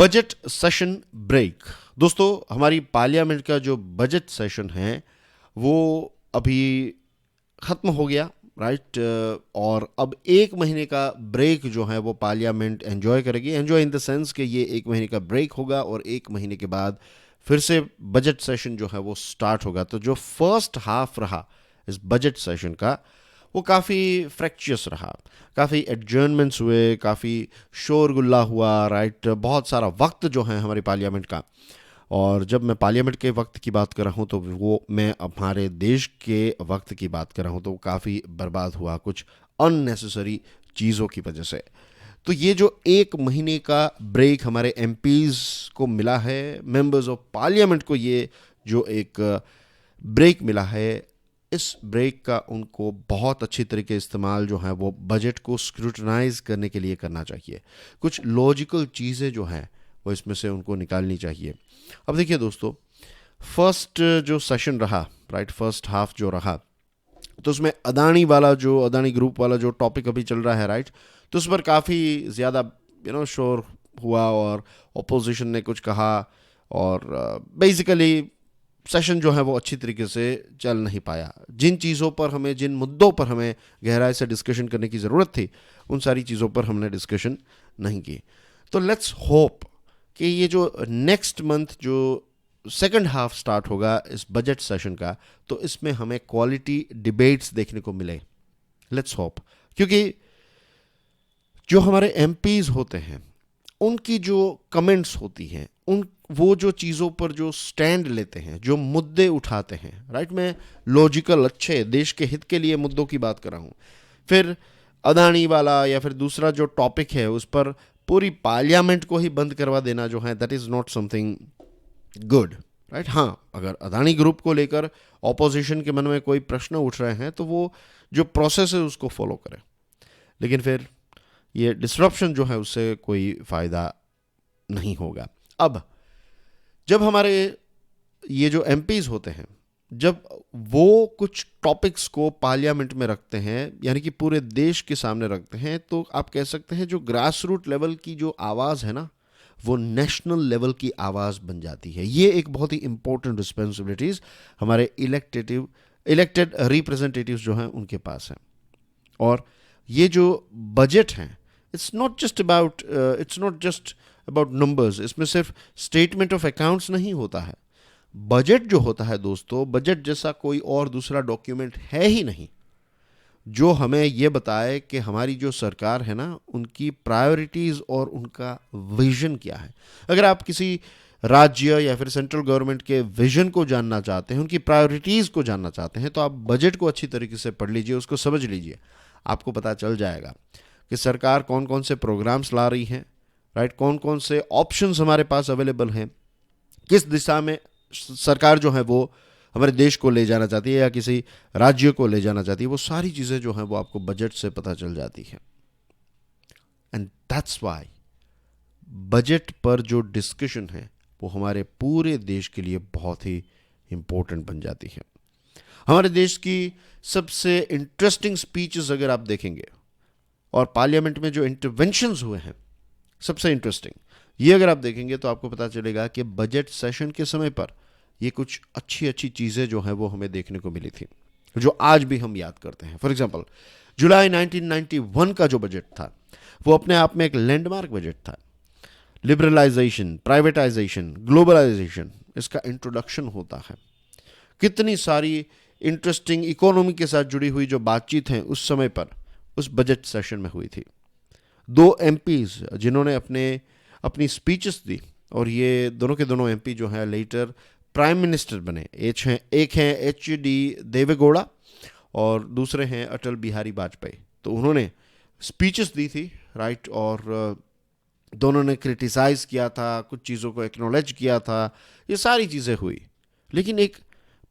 Budget session break. दोस्तों, हमारी parliament का जो बजट सेशन है वो अभी ख़त्म हो गया, राइट। और अब एक महीने का ब्रेक जो है वो पार्लियामेंट एंजॉय करेगी। एंजॉय इन द सेंस कि ये एक महीने का ब्रेक होगा और एक महीने के बाद फिर से बजट सेशन जो है वो स्टार्ट होगा। तो जो फर्स्ट हाफ रहा इस बजट सेशन का वो काफ़ी फ्रैक्चरस रहा। काफ़ी एडजर्नमेंट्स हुए, काफ़ी शोरगुल्ला हुआ, राइट। बहुत सारा वक्त जो है हमारी पार्लियामेंट का, और जब मैं पार्लियामेंट के वक्त की बात कर रहा हूँ तो वो मैं हमारे देश के वक्त की बात कर रहा हूँ, तो काफ़ी बर्बाद हुआ कुछ अननेसेसरी चीज़ों की वजह से। तो ये जो एक महीने का ब्रेक हमारे एमपीज़ को मिला है, मेंबर्स ऑफ पार्लियामेंट को ये जो एक ब्रेक मिला है, इस ब्रेक का उनको बहुत अच्छी तरीके इस्तेमाल जो है वो बजट को स्क्रूटनाइज करने के लिए करना चाहिए। कुछ लॉजिकल चीज़ें जो हैं वो इसमें से उनको निकालनी चाहिए। अब देखिए दोस्तों, फर्स्ट जो सेशन रहा, राइट, फर्स्ट हाफ जो रहा, तो उसमें अदानी ग्रुप वाला जो टॉपिक अभी चल रहा है, राइट, तो उस पर काफ़ी ज़्यादा शोर हुआ और अपोजिशन ने कुछ कहा, और बेसिकली सेशन जो है वो अच्छी तरीके से चल नहीं पाया। जिन मुद्दों पर हमें गहराई से डिस्कशन करने की ज़रूरत थी, उन सारी चीज़ों पर हमने डिस्कशन नहीं की। तो लेट्स होप कि ये जो नेक्स्ट मंथ जो सेकंड हाफ स्टार्ट होगा इस बजट सेशन का, तो इसमें हमें क्वालिटी डिबेट्स देखने को मिले। लेट्स होप, क्योंकि जो हमारे एमपीज होते हैं उनकी जो कमेंट्स होती हैं, वो जो चीज़ों पर जो स्टैंड लेते हैं, जो मुद्दे उठाते हैं, राइट, मैं लॉजिकल अच्छे देश के हित के लिए मुद्दों की बात कर रहा हूँ। फिर अदानी वाला या फिर दूसरा जो टॉपिक है उस पर पूरी पार्लियामेंट को ही बंद करवा देना जो है, that is not something good, right. हाँ, अगर अदानी ग्रुप को लेकर ऑपोजिशन के मन में कोई प्रश्न उठ रहे हैं तो वो जो प्रोसेस है उसको फॉलो करें, लेकिन फिर ये डिसरप्शन जो है उससे कोई फ़ायदा नहीं होगा। अब जब हमारे ये जो एमपीज होते हैं, जब वो कुछ टॉपिक्स को पार्लियामेंट में रखते हैं, यानी कि पूरे देश के सामने रखते हैं, तो आप कह सकते हैं जो ग्रास रूट लेवल की जो आवाज़ है ना, वो नेशनल लेवल की आवाज़ बन जाती है। ये एक बहुत ही इंपॉर्टेंट रिस्पॉन्सिबिलिटीज़ हमारे इलेक्टेड रिप्रेजेंटेटिव्स जो हैं उनके पास हैं। और ये जो बजट हैं, it's not just about numbers. इसमें सिर्फ स्टेटमेंट ऑफ अकाउंट्स नहीं होता है। बजट जो होता है दोस्तों, बजट जैसा कोई और दूसरा डॉक्यूमेंट है ही नहीं जो हमें ये बताए कि हमारी जो सरकार है ना, उनकी प्रायोरिटीज़ और उनका विजन क्या है। अगर आप किसी राज्य या फिर सेंट्रल गवर्नमेंट के विजन को जानना चाहते हैं, उनकी प्रायोरिटीज़ को जानना चाहते हैं, तो आप बजट को अच्छी तरीके से पढ़ लीजिए, उसको समझ लीजिए। आपको पता चल जाएगा कि सरकार कौन कौन से प्रोग्राम्स ला रही हैं, राइट, कौन कौन से ऑप्शंस हमारे पास अवेलेबल हैं, किस दिशा में सरकार जो है वो हमारे देश को ले जाना चाहती है या किसी राज्य को ले जाना चाहती है। वो सारी चीज़ें जो हैं वो आपको बजट से पता चल जाती हैं। एंड दैट्स वाई बजट पर जो डिस्कशन है वो हमारे पूरे देश के लिए बहुत ही इम्पोर्टेंट बन जाती है। हमारे देश की सबसे इंटरेस्टिंग स्पीचेस अगर आप देखेंगे और पार्लियामेंट में जो इंटरवेंशंस हुए हैं, सबसे इंटरेस्टिंग ये अगर आप देखेंगे तो आपको पता चलेगा कि बजट सेशन के समय पर ये कुछ अच्छी अच्छी चीज़ें जो हैं वो हमें देखने को मिली थी, जो आज भी हम याद करते हैं। फॉर एग्जांपल, जुलाई 1991 का जो बजट था वो अपने आप में एक लैंडमार्क बजट था। लिबरलाइजेशन, प्राइवेटाइजेशन, ग्लोबलाइजेशन, इसका इंट्रोडक्शन होता है। कितनी सारी इंटरेस्टिंग इकोनॉमी के साथ जुड़ी हुई जो बातचीत हैं उस समय पर उस बजट सेशन में हुई थी। 2 एमपीज जिन्होंने अपनी स्पीचेस दी, और ये दोनों के दोनों एमपी जो हैं लेटर प्राइम मिनिस्टर बने। एक हैं HD देवेगौड़ा और दूसरे हैं अटल बिहारी वाजपेयी। तो उन्होंने स्पीचेस दी थी, राइट, और दोनों ने क्रिटिसाइज़ किया था, कुछ चीज़ों को एक्नॉलेज किया था, ये सारी चीज़ें हुई, लेकिन एक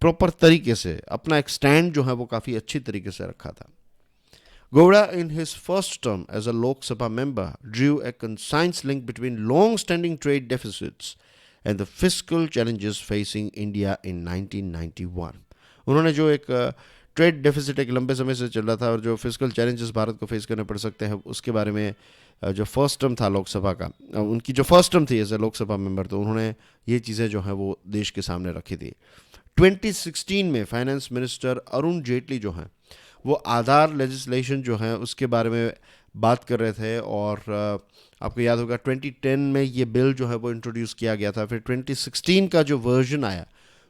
प्रॉपर तरीके से अपना एक स्टैंड जो है वो काफ़ी अच्छी तरीके से रखा था। Gowda, in his first term as a Lok Sabha member, drew a concise link between long-standing trade deficits and the fiscal challenges facing India in 1991. उन्होंने जो एक ट्रेड डेफिसिट एक लंबे समय से चल रहा था और जो फिजिकल चैलेंजेस भारत को फेस करने पड़ सकते हैं उसके बारे में जो फर्स्ट टर्म था लोकसभा का, उनकी जो फर्स्ट टर्म थी एज ए लोकसभा मेंबर, तो उन्होंने ये चीज़ें जो हैं वो देश के सामने रखी थी। 2016 में फाइनेंस मिनिस्टर अरुण जेटली जो हैं वो आधार लेजिस्लेशन जो है उसके बारे में बात कर रहे थे और आपको याद होगा 2010 में ये बिल जो है वो इंट्रोड्यूस किया गया था। फिर 2016 का जो वर्जन आया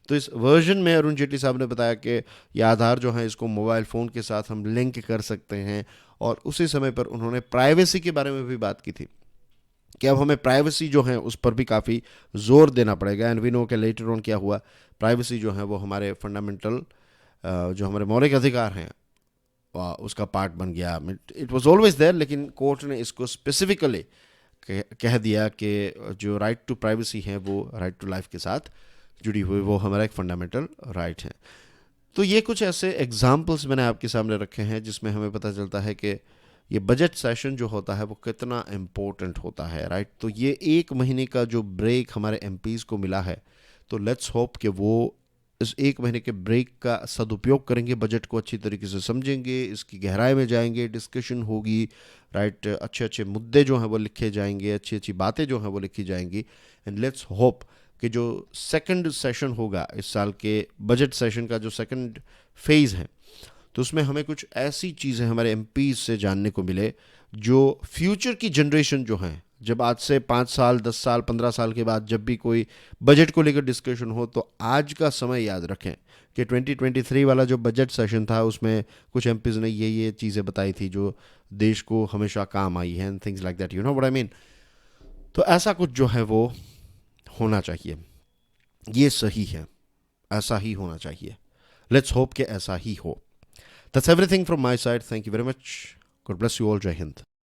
तो इस वर्जन में अरुण जेटली साहब ने बताया कि ये आधार जो है इसको मोबाइल फ़ोन के साथ हम लिंक कर सकते हैं और उसी समय पर उन्होंने प्राइवेसी के बारे में भी बात की थी कि अब हमें प्राइवेसी जो है उस पर भी काफ़ी ज़ोर देना पड़ेगा। एंड वी नो के लेटर ऑन क्या हुआ, प्राइवेसी जो है वो हमारे फंडामेंटल जो हमारे मौलिक अधिकार हैं उसका पार्ट बन गया। इट वाज ऑलवेज देयर, लेकिन कोर्ट ने इसको स्पेसिफिकली कह दिया कि जो राइट टू प्राइवेसी है वो राइट टू लाइफ के साथ जुड़ी हुई, वो हमारा एक फंडामेंटल राइट है। तो ये कुछ ऐसे एग्जाम्पल्स मैंने आपके सामने रखे हैं जिसमें हमें पता चलता है कि ये बजट सेशन जो होता है वो कितना इम्पोर्टेंट होता है, राइट। तो ये एक महीने का जो ब्रेक हमारे एमपीज़ को मिला है, तो लेट्स होप कि वो इस एक महीने के ब्रेक का सदुपयोग करेंगे, बजट को अच्छी तरीके से समझेंगे, इसकी गहराई में जाएंगे, डिस्कशन होगी, राइट। अच्छे अच्छे मुद्दे जो हैं वो लिखे जाएंगे, अच्छी अच्छी बातें जो हैं वो लिखी जाएंगी। एंड लेट्स होप कि जो सेकंड सेशन होगा इस साल के बजट सेशन का, जो सेकंड फेज़ है, तो उसमें हमें कुछ ऐसी चीज़ें हमारे एमपीज़ से जानने को मिले जो फ्यूचर की जनरेशन जो हैं, जब आज से 5 साल 10 साल 15 साल के बाद जब भी कोई बजट को लेकर डिस्कशन हो तो आज का समय याद रखें कि 2023 वाला जो बजट सेशन था उसमें कुछ एमपीज़ ने ये चीज़ें बताई थी जो देश को हमेशा काम आई हैं, and things like that, you know what I mean. तो ऐसा कुछ जो है वो होना चाहिए, ये सही है, ऐसा ही होना चाहिए। लेट्स होप कि ऐसा ही हो। That's everything from my side. Thank you very much. God bless you all. Jai Hind.